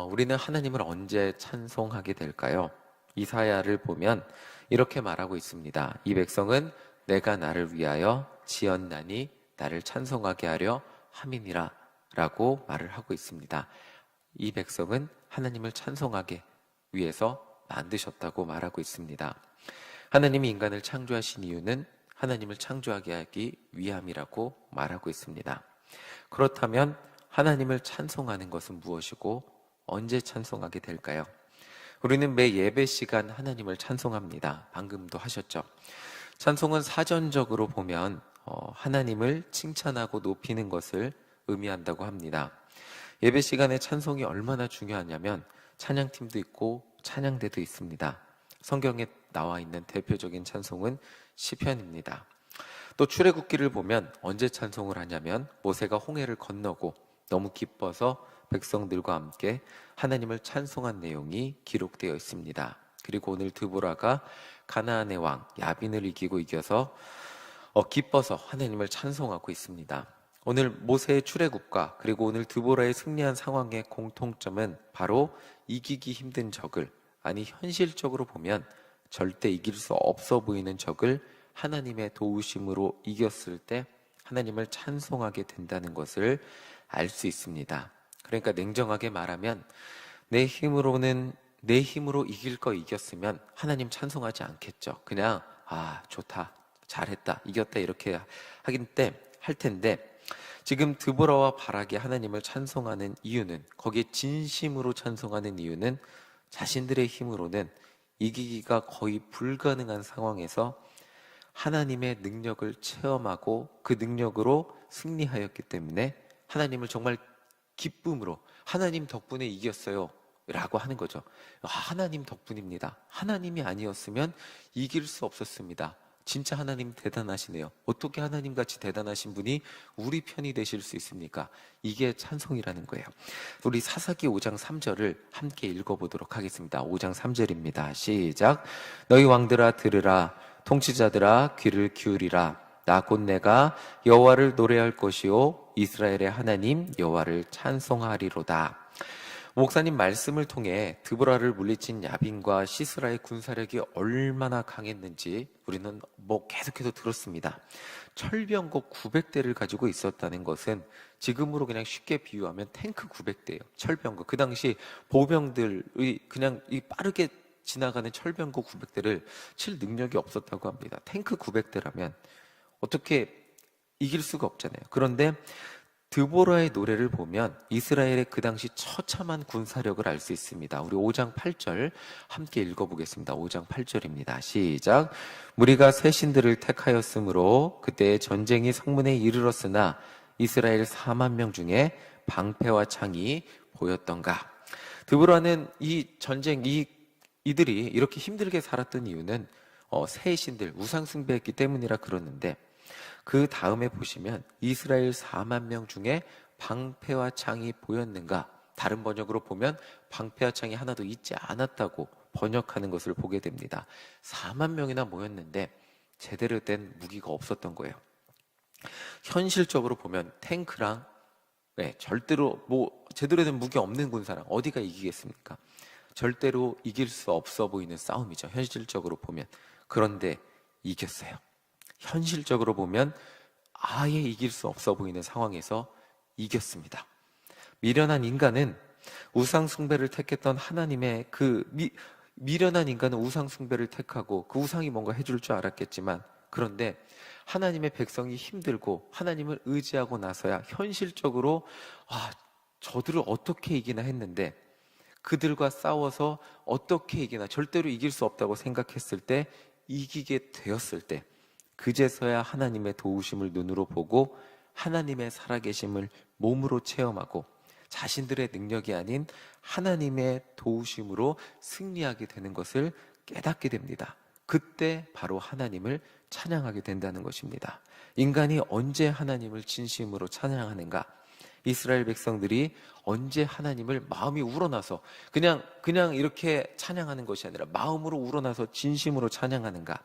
우리는 하나님을 언제 찬송하게 될까요? 이사야를 보면 이렇게 말하고 있습니다. 이 백성은 내가 나를 위하여 지었나니 나를 찬송하게 하려 함이니라 라고 말을 하고 있습니다. 이 백성은 하나님을 찬송하게 위해서 만드셨다고 말하고 있습니다. 하나님이 인간을 창조하신 이유는 하나님을 창조하게 하기 위함이라고 말하고 있습니다. 그렇다면 하나님을 찬송하는 것은 무엇이고 언제 찬송하게 될까요? 우리는 매 예배 시간 하나님을 찬송합니다. 방금도 하셨죠? 찬송은 사전적으로 보면 하나님을 칭찬하고 높이는 것을 의미한다고 합니다. 예배 시간에 찬송이 얼마나 중요하냐면 찬양팀도 있고 찬양대도 있습니다. 성경에 나와 있는 대표적인 찬송은 시편입니다. 또 출애굽기를 보면 언제 찬송을 하냐면 모세가 홍해를 건너고 너무 기뻐서 백성들과 함께 하나님을 찬송한 내용이 기록되어 있습니다. 그리고 오늘 드보라가 가나안의 왕 야빈을 이겨서 기뻐서 하나님을 찬송하고 있습니다. 오늘 모세의 출애굽과 그리고 오늘 드보라의 승리한 상황의 공통점은 바로 이기기 힘든 적을, 아니 현실적으로 보면 절대 이길 수 없어 보이는 적을 하나님의 도우심으로 이겼을 때 하나님을 찬송하게 된다는 것을 알 수 있습니다. 그러니까 냉정하게 말하면 내 힘으로 이길 거 이겼으면 하나님 찬송하지 않겠죠. 그냥 좋다, 잘했다, 이겼다 이렇게 할 텐데 지금 드보라와 바락이 하나님을 찬송하는 이유는, 거기에 진심으로 찬송하는 이유는 자신들의 힘으로는 이기기가 거의 불가능한 상황에서 하나님의 능력을 체험하고 그 능력으로 승리하였기 때문에 하나님을 정말 기쁨으로 하나님 덕분에 이겼어요 라고 하는 거죠. 하나님 덕분입니다. 하나님이 아니었으면 이길 수 없었습니다. 진짜 하나님 대단하시네요. 어떻게 하나님같이 대단하신 분이 우리 편이 되실 수 있습니까? 이게 찬송이라는 거예요. 우리 사사기 5장 3절을 함께 읽어보도록 하겠습니다. 5장 3절입니다. 시작. 너희 왕들아 들으라, 통치자들아 귀를 기울이라. 나 곧 내가 여호와를 노래할 것이요 이스라엘의 하나님 여호와를 찬송하리로다. 목사님 말씀을 통해 드보라를 물리친 야빈과 시스라의 군사력이 얼마나 강했는지 우리는 계속해서 들었습니다. 철병거 900대를 가지고 있었다는 것은 지금으로 그냥 쉽게 비유하면 탱크 900대예요. 철병거. 그 당시 보병들의 그냥 빠르게 지나가는 철병거 900대를 칠 능력이 없었다고 합니다. 탱크 900대라면 어떻게 이길 수가 없잖아요. 그런데 드보라의 노래를 보면 이스라엘의 그 당시 처참한 군사력을 알 수 있습니다. 우리 5장 8절 함께 읽어보겠습니다. 5장 8절입니다. 시작. 무리가 새 신들을 택하였으므로 그때 전쟁이 성문에 이르렀으나 이스라엘 4만 명 중에 방패와 창이 보였던가. 드보라는 이들이 이렇게 힘들게 살았던 이유는 새 신들, 우상 숭배했기 때문이라 그러는데, 그 다음에 보시면 이스라엘 4만 명 중에 방패와 창이 보였는가? 다른 번역으로 보면 방패와 창이 하나도 있지 않았다고 번역하는 것을 보게 됩니다. 4만 명이나 모였는데 제대로 된 무기가 없었던 거예요. 현실적으로 보면 탱크랑 절대로 제대로 된 무기 없는 군사랑 어디가 이기겠습니까? 절대로 이길 수 없어 보이는 싸움이죠. 현실적으로 보면. 그런데 이겼어요. 현실적으로 보면 아예 이길 수 없어 보이는 상황에서 이겼습니다. 미련한 인간은 우상 숭배를 택했던 하나님의 미련한 인간은 우상 숭배를 택하고 그 우상이 뭔가 해줄 줄 알았겠지만, 그런데 하나님의 백성이 힘들고 하나님을 의지하고 나서야 현실적으로 저들을 어떻게 이기나 했는데, 그들과 싸워서 어떻게 이기나, 절대로 이길 수 없다고 생각했을 때 이기게 되었을 때 그제서야 하나님의 도우심을 눈으로 보고 하나님의 살아계심을 몸으로 체험하고 자신들의 능력이 아닌 하나님의 도우심으로 승리하게 되는 것을 깨닫게 됩니다. 그때 바로 하나님을 찬양하게 된다는 것입니다. 인간이 언제 하나님을 진심으로 찬양하는가? 이스라엘 백성들이 언제 하나님을 마음이 우러나서 그냥 이렇게 찬양하는 것이 아니라 마음으로 우러나서 진심으로 찬양하는가?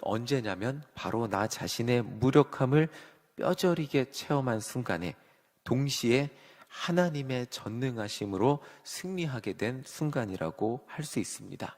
언제냐면 바로 나 자신의 무력함을 뼈저리게 체험한 순간에 동시에 하나님의 전능하심으로 승리하게 된 순간이라고 할 수 있습니다.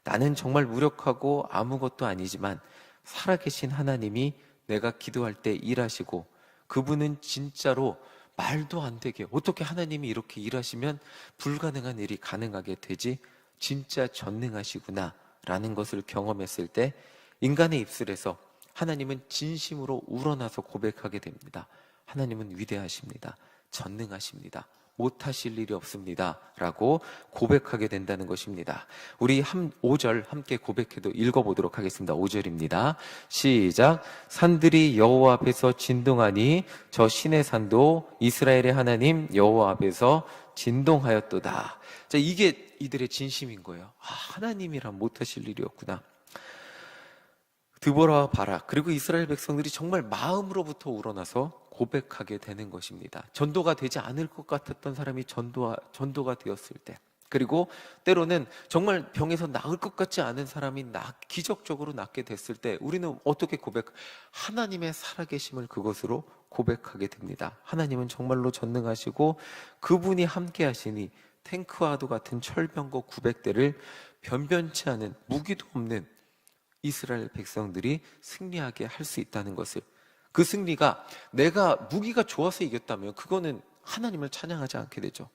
나는 정말 무력하고 아무것도 아니지만 살아계신 하나님이 내가 기도할 때 일하시고, 그분은 진짜로 말도 안 되게 어떻게 하나님이 이렇게 일하시면 불가능한 일이 가능하게 되지, 진짜 전능하시구나 라는 것을 경험했을 때 인간의 입술에서 하나님은 진심으로 우러나서 고백하게 됩니다. 하나님은 위대하십니다. 전능하십니다. 못하실 일이 없습니다 라고 고백하게 된다는 것입니다. 우리 5절 함께 고백해도 읽어보도록 하겠습니다. 5절입니다. 시작. 산들이 여호와 앞에서 진동하니 저 신의 산도 이스라엘의 하나님 여호와 앞에서 진동하였도다. 자, 이게 이들의 진심인 거예요. 하나님이란 못하실 일이 없구나. 드보라와 바락 그리고 이스라엘 백성들이 정말 마음으로부터 우러나서 고백하게 되는 것입니다. 전도가 되지 않을 것 같았던 사람이 전도가 되었을 때, 그리고 때로는 정말 병에서 나을 것 같지 않은 사람이 기적적으로 낫게 됐을 때 우리는 어떻게 하나님의 살아계심을 그것으로 고백하게 됩니다. 하나님은 정말로 전능하시고 그분이 함께 하시니 탱크와도 같은 철병거 900대를 변변치 않은 무기도 없는 이스라엘 백성들이 승리하게 할 수 있다는 것을, 그 승리가 내가 무기가 좋아서 이겼다면 그거는 하나님을 찬양하지 않게 되죠.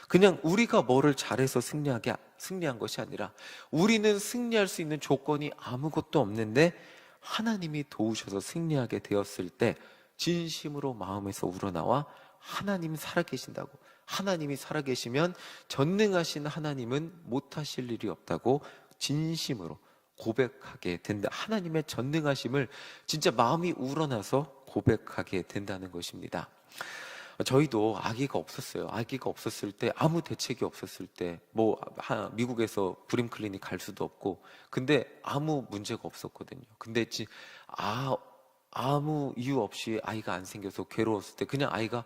그냥 우리가 뭐를 잘해서 승리한 것이 아니라 우리는 승리할 수 있는 조건이 아무것도 없는데 하나님이 도우셔서 승리하게 되었을 때 진심으로 마음에서 우러나와 하나님 살아계신다고, 하나님이 살아계시면 전능하신 하나님은 못하실 일이 없다고 진심으로 고백하게 된다. 하나님의 전능하심을 진짜 마음이 우러나서 고백하게 된다는 것입니다. 저희도 아기가 없었어요. 아기가 없었을 때, 아무 대책이 없었을 때, 미국에서 불임 클리닉 갈 수도 없고, 근데 아무 문제가 없었거든요. 근데 아무 이유 없이 아이가 안 생겨서 괴로웠을 때 그냥 아이가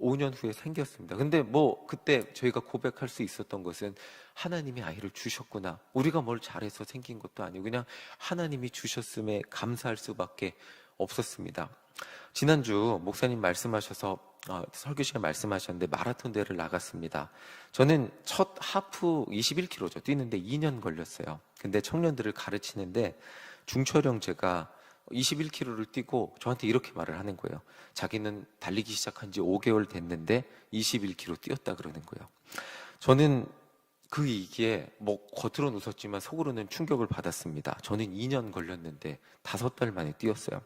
5년 후에 생겼습니다. 근데 그때 저희가 고백할 수 있었던 것은 하나님이 아이를 주셨구나. 우리가 뭘 잘해서 생긴 것도 아니고 그냥 하나님이 주셨음에 감사할 수밖에 없었습니다. 지난주 목사님 말씀하셔서 설교 시간에 말씀하셨는데 마라톤 대회를 나갔습니다. 저는 첫 하프 21km죠. 뛰는데 2년 걸렸어요. 근데 청년들을 가르치는데 중철 형제가 21km를 뛰고 저한테 이렇게 말을 하는 거예요. 자기는 달리기 시작한 지 5개월 됐는데 21km 뛰었다 그러는 거예요. 저는 그 얘기에 겉으로는 웃었지만 속으로는 충격을 받았습니다. 저는 2년 걸렸는데 5달 만에 뛰었어요.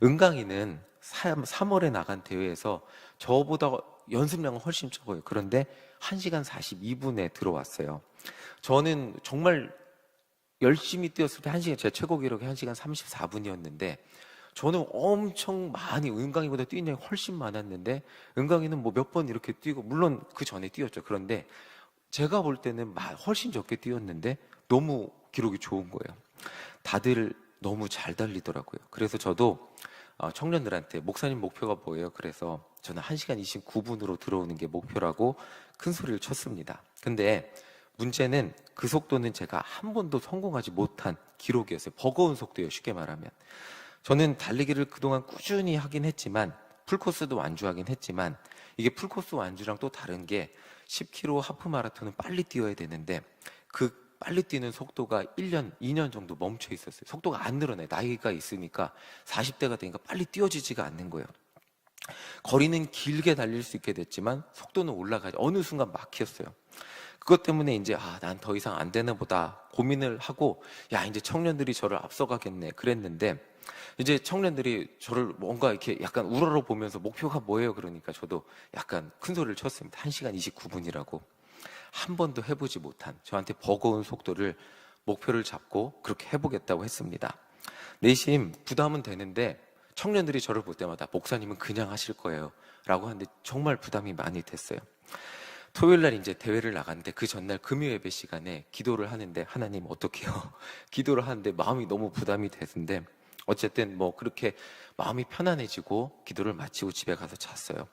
은강이는 3월에 나간 대회에서 저보다 연습량은 훨씬 적어요. 그런데 1시간 42분에 들어왔어요. 저는 정말 열심히 뛰었을 때 제 최고 기록이 1시간 34분이었는데 저는 엄청 많이 은강이보다 뛰는 양이 훨씬 많았는데 은강이는 몇 번 이렇게 뛰고, 물론 그 전에 뛰었죠. 그런데 제가 볼 때는 훨씬 적게 뛰었는데 너무 기록이 좋은 거예요. 다들 너무 잘 달리더라고요. 그래서 저도 청년들한테 목사님 목표가 뭐예요? 그래서 저는 1시간 29분으로 들어오는 게 목표라고 큰 소리를 쳤습니다. 근데 문제는 그 속도는 제가 한 번도 성공하지 못한 기록이었어요. 버거운 속도예요. 쉽게 말하면. 저는 달리기를 그동안 꾸준히 하긴 했지만, 풀코스도 완주하긴 했지만, 이게 풀코스 완주랑 또 다른 게 10km 하프 마라톤은 빨리 뛰어야 되는데 그 빨리 뛰는 속도가 1년, 2년 정도 멈춰 있었어요. 속도가 안 늘어나요. 나이가 있으니까 40대가 되니까 빨리 뛰어지지가 않는 거예요. 거리는 길게 달릴 수 있게 됐지만 속도는 올라가지, 어느 순간 막혔어요. 그것 때문에 이제 난 더 이상 안 되나 보다 고민을 하고, 이제 청년들이 저를 앞서가겠네 그랬는데, 이제 청년들이 저를 뭔가 이렇게 약간 우러러 보면서 목표가 뭐예요? 그러니까 저도 약간 큰 소리를 쳤습니다. 1시간 29분이라고. 한 번도 해보지 못한 저한테 버거운 속도를 목표를 잡고 그렇게 해보겠다고 했습니다. 내심 부담은 되는데 청년들이 저를 볼 때마다 목사님은 그냥 하실 거예요 라고 하는데 정말 부담이 많이 됐어요. 토요일 날 이제 대회를 나갔는데 그 전날 금요 예배 시간에 기도를 하는데, 하나님 어떡해요? 기도를 하는데 마음이 너무 부담이 됐는데 어쨌든 그렇게 마음이 편안해지고 기도를 마치고 집에 가서 잤어요.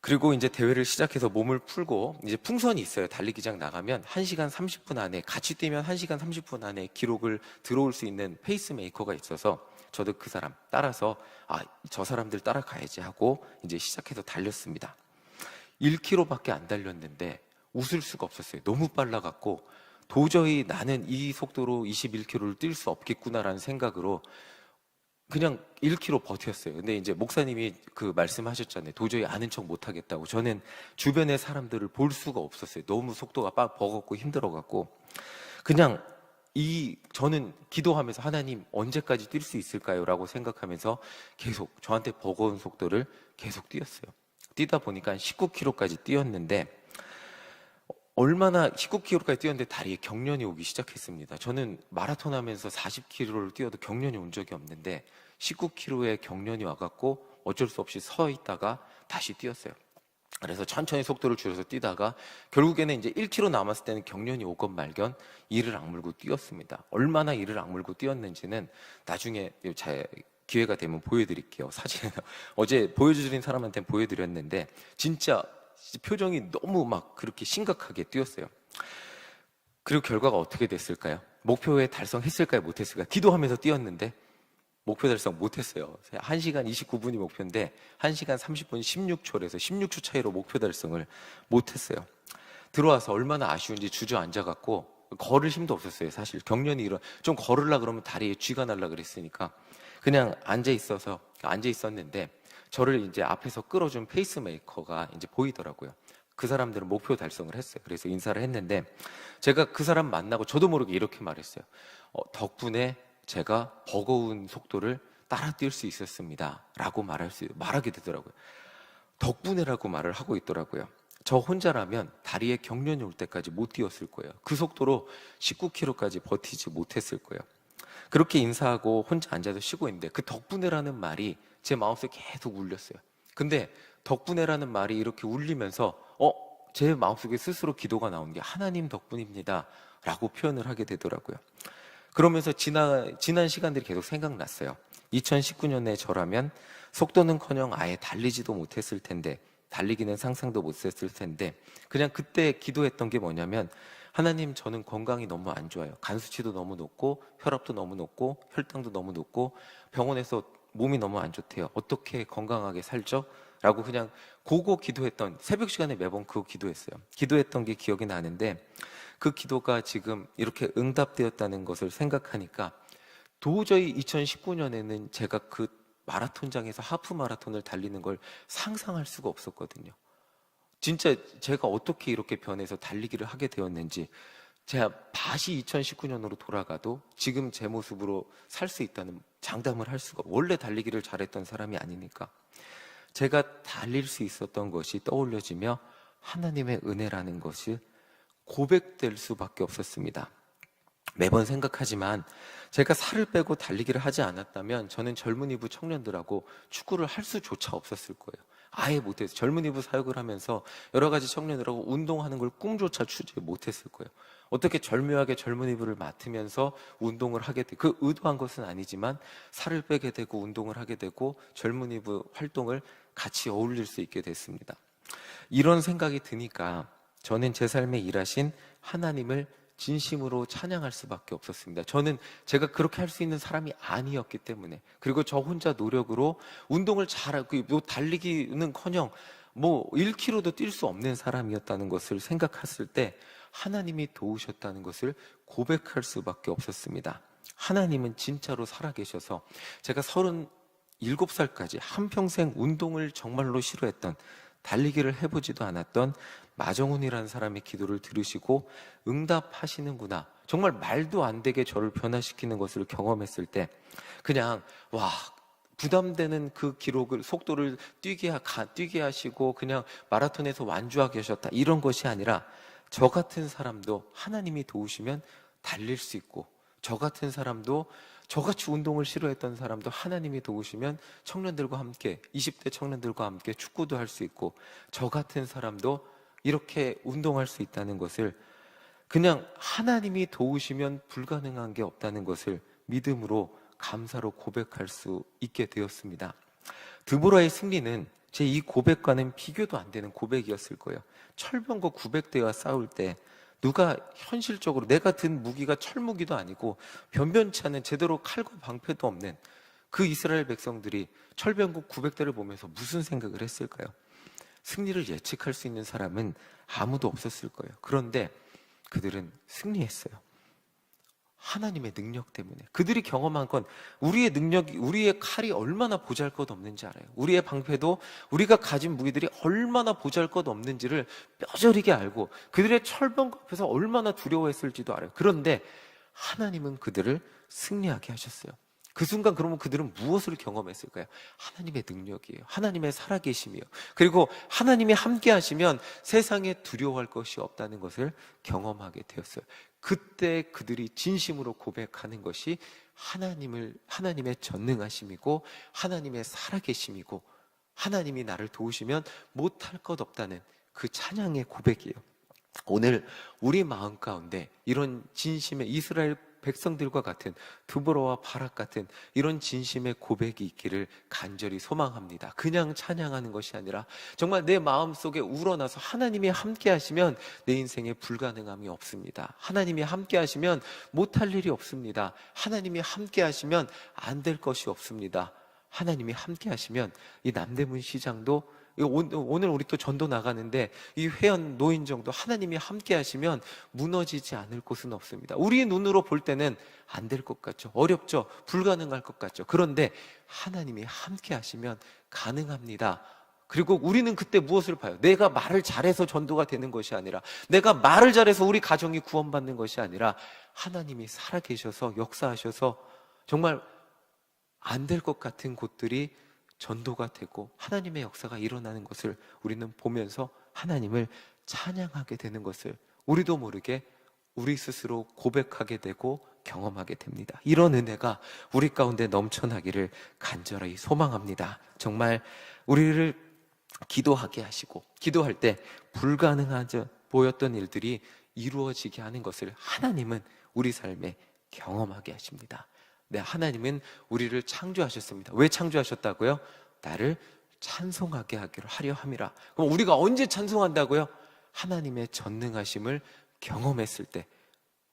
그리고 이제 대회를 시작해서 몸을 풀고, 이제 풍선이 있어요. 달리기장 나가면 1시간 30분 안에, 같이 뛰면 1시간 30분 안에 기록을 들어올 수 있는 페이스메이커가 있어서 저도 그 사람 따라서 저 사람들 따라가야지 하고 이제 시작해서 달렸습니다. 1km밖에 안 달렸는데 웃을 수가 없었어요. 너무 빨라갖고 도저히 나는 이 속도로 21km를 뛸 수 없겠구나라는 생각으로 그냥 1km 버텼어요. 근데 이제 목사님이 그 말씀하셨잖아요. 도저히 아는 척 못하겠다고. 저는 주변의 사람들을 볼 수가 없었어요. 너무 속도가 버겁고 힘들어갖고. 그냥 저는 기도하면서 하나님 언제까지 뛸 수 있을까요? 라고 생각하면서 계속 저한테 버거운 속도를 계속 뛰었어요. 뛰다 보니까 19km까지 뛰었는데 얼마나 19km까지 뛰었는데 다리에 경련이 오기 시작했습니다. 저는 마라톤 하면서 40km를 뛰어도 경련이 온 적이 없는데 19km에 경련이 와갖고 어쩔 수 없이 서 있다가 다시 뛰었어요. 그래서 천천히 속도를 줄여서 뛰다가 결국에는 이제 1km 남았을 때는 경련이 오건 말건 이를 악물고 뛰었습니다. 얼마나 이를 악물고 뛰었는지는 나중에 기회가 되면 보여드릴게요. 사진을 어제 보여주신 사람한테는 보여드렸는데 진짜 표정이 너무 막 그렇게 심각하게 뛰었어요. 그리고 결과가 어떻게 됐을까요? 목표에 달성했을까요? 못했을까요? 기도하면서 뛰었는데 목표 달성 못했어요. 1시간 29분이 목표인데 1시간 30분 16초에서 16초 차이로 목표 달성을 못했어요. 들어와서 얼마나 아쉬운지 주저앉아갖고 걸을 힘도 없었어요. 사실 경련이 좀 걸으려고 그러면 다리에 쥐가 날라 그랬으니까 그냥 앉아있었는데 저를 이제 앞에서 끌어준 페이스메이커가 이제 보이더라고요. 그 사람들은 목표 달성을 했어요. 그래서 인사를 했는데 제가 그 사람 만나고 저도 모르게 이렇게 말했어요. 덕분에 제가 버거운 속도를 따라 뛸 수 있었습니다. 라고 말하게 되더라고요. 덕분에라고 말을 하고 있더라고요. 저 혼자라면 다리에 경련이 올 때까지 못 뛰었을 거예요. 그 속도로 19km까지 버티지 못했을 거예요. 그렇게 인사하고 혼자 앉아서 쉬고 있는데 그 덕분에라는 말이 제 마음속에 계속 울렸어요. 근데 덕분에라는 말이 이렇게 울리면서 제 마음속에 스스로 기도가 나온 게 하나님 덕분입니다 라고 표현을 하게 되더라고요. 그러면서 지난 시간들이 계속 생각났어요. 2019년에 저라면 속도는커녕 아예 달리지도 못했을 텐데 달리기는 상상도 못했을 텐데 그냥 그때 기도했던 게 뭐냐면 하나님 저는 건강이 너무 안 좋아요. 간 수치도 너무 높고 혈압도 너무 높고 혈당도 너무 높고 병원에서 몸이 너무 안 좋대요. 어떻게 건강하게 살죠? 라고 그냥 그거 기도했던 새벽 시간에 매번 그거 기도했어요. 기도했던 게 기억이 나는데 그 기도가 지금 이렇게 응답되었다는 것을 생각하니까 도저히 2019년에는 제가 그 마라톤장에서 하프 마라톤을 달리는 걸 상상할 수가 없었거든요. 진짜 제가 어떻게 이렇게 변해서 달리기를 하게 되었는지 제가 다시 2019년으로 돌아가도 지금 제 모습으로 살 수 있다는 장담을 할 수가 원래 달리기를 잘했던 사람이 아니니까 제가 달릴 수 있었던 것이 떠올려지며 하나님의 은혜라는 것이 고백될 수밖에 없었습니다. 매번 생각하지만 제가 살을 빼고 달리기를 하지 않았다면 저는 젊은이부 청년들하고 축구를 할 수조차 없었을 거예요. 아예 못했어요. 젊은이부 사역을 하면서 여러 가지 청년들하고 운동하는 걸 꿈조차 추지 못했을 거예요. 어떻게 절묘하게 젊은이부를 맡으면서 운동을 하게 되고 그 의도한 것은 아니지만 살을 빼게 되고 운동을 하게 되고 젊은이부 활동을 같이 어울릴 수 있게 됐습니다. 이런 생각이 드니까 저는 제 삶에 일하신 하나님을 진심으로 찬양할 수밖에 없었습니다. 저는 제가 그렇게 할 수 있는 사람이 아니었기 때문에 그리고 저 혼자 노력으로 운동을 잘하고 달리기는커녕 1km도 뛸 수 없는 사람이었다는 것을 생각했을 때 하나님이 도우셨다는 것을 고백할 수밖에 없었습니다. 하나님은 진짜로 살아계셔서 제가 37살까지 한평생 운동을 정말로 싫어했던 달리기를 해보지도 않았던 마정훈이라는 사람의 기도를 들으시고 응답하시는구나. 정말 말도 안 되게 저를 변화시키는 것을 경험했을 때 그냥 부담되는 그 기록을 속도를 뛰게 하시고 그냥 마라톤에서 완주하게 하셨다 이런 것이 아니라 저 같은 사람도 하나님이 도우시면 달릴 수 있고 저 같은 사람도 저같이 운동을 싫어했던 사람도 하나님이 도우시면 청년들과 함께 20대 청년들과 함께 축구도 할 수 있고 저 같은 사람도 이렇게 운동할 수 있다는 것을 그냥 하나님이 도우시면 불가능한 게 없다는 것을 믿음으로 감사로 고백할 수 있게 되었습니다. 드보라의 승리는 제 이 고백과는 비교도 안 되는 고백이었을 거예요. 철병거 900대와 싸울 때 누가 현실적으로 내가 든 무기가 철무기도 아니고 변변치 않은 제대로 칼과 방패도 없는 그 이스라엘 백성들이 철병거 900대를 보면서 무슨 생각을 했을까요? 승리를 예측할 수 있는 사람은 아무도 없었을 거예요. 그런데 그들은 승리했어요. 하나님의 능력 때문에. 그들이 경험한 건 우리의 능력이, 우리의 칼이 얼마나 보잘것없는지 알아요. 우리의 방패도, 우리가 가진 무기들이 얼마나 보잘것없는지를 뼈저리게 알고 그들의 철병 앞에서 얼마나 두려워했을지도 알아요. 그런데 하나님은 그들을 승리하게 하셨어요. 그 순간 그러면 그들은 무엇을 경험했을까요? 하나님의 능력이에요. 하나님의 살아계심이에요. 그리고 하나님이 함께 하시면 세상에 두려워할 것이 없다는 것을 경험하게 되었어요. 그때 그들이 진심으로 고백하는 것이 하나님의 전능하심이고 하나님의 살아계심이고 하나님이 나를 도우시면 못할 것 없다는 그 찬양의 고백이에요. 오늘 우리 마음 가운데 이런 진심의 이스라엘 백성들과 같은 드보라와 바락 같은 이런 진심의 고백이 있기를 간절히 소망합니다. 그냥 찬양하는 것이 아니라 정말 내 마음속에 우러나서 하나님이 함께 하시면 내 인생에 불가능함이 없습니다. 하나님이 함께 하시면 못할 일이 없습니다. 하나님이 함께 하시면 안 될 것이 없습니다. 하나님이 함께 하시면 이 남대문 시장도 오늘 우리 또 전도 나가는데 이 회원 노인정도 하나님이 함께 하시면 무너지지 않을 곳은 없습니다. 우리 눈으로 볼 때는 안 될 것 같죠. 어렵죠. 불가능할 것 같죠. 그런데 하나님이 함께 하시면 가능합니다. 그리고 우리는 그때 무엇을 봐요? 내가 말을 잘해서 전도가 되는 것이 아니라, 내가 말을 잘해서 우리 가정이 구원받는 것이 아니라 하나님이 살아계셔서 역사하셔서 정말 안 될 것 같은 곳들이 전도가 되고 하나님의 역사가 일어나는 것을 우리는 보면서 하나님을 찬양하게 되는 것을 우리도 모르게 우리 스스로 고백하게 되고 경험하게 됩니다. 이런 은혜가 우리 가운데 넘쳐나기를 간절히 소망합니다. 정말 우리를 기도하게 하시고, 기도할 때 불가능하지 보였던 일들이 이루어지게 하는 것을 하나님은 우리 삶에 경험하게 하십니다. 네, 하나님은 우리를 창조하셨습니다. 왜 창조하셨다고요? 나를 찬송하게 하려 함이라. 그럼 우리가 언제 찬송한다고요? 하나님의 전능하심을 경험했을 때.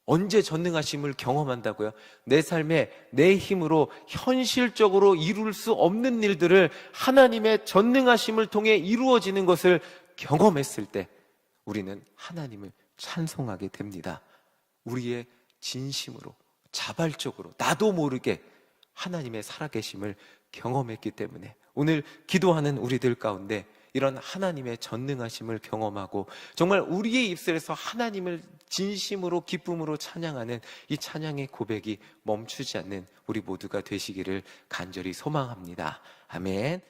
언제 전능하심을 경험한다고요? 내 삶에 내 힘으로 현실적으로 이룰 수 없는 일들을 하나님의 전능하심을 통해 이루어지는 것을 경험했을 때 우리는 하나님을 찬송하게 됩니다. 우리의 진심으로, 자발적으로 나도 모르게 하나님의 살아계심을 경험했기 때문에 오늘 기도하는 우리들 가운데 이런 하나님의 전능하심을 경험하고 정말 우리의 입술에서 하나님을 진심으로 기쁨으로 찬양하는 이 찬양의 고백이 멈추지 않는 우리 모두가 되시기를 간절히 소망합니다. 아멘.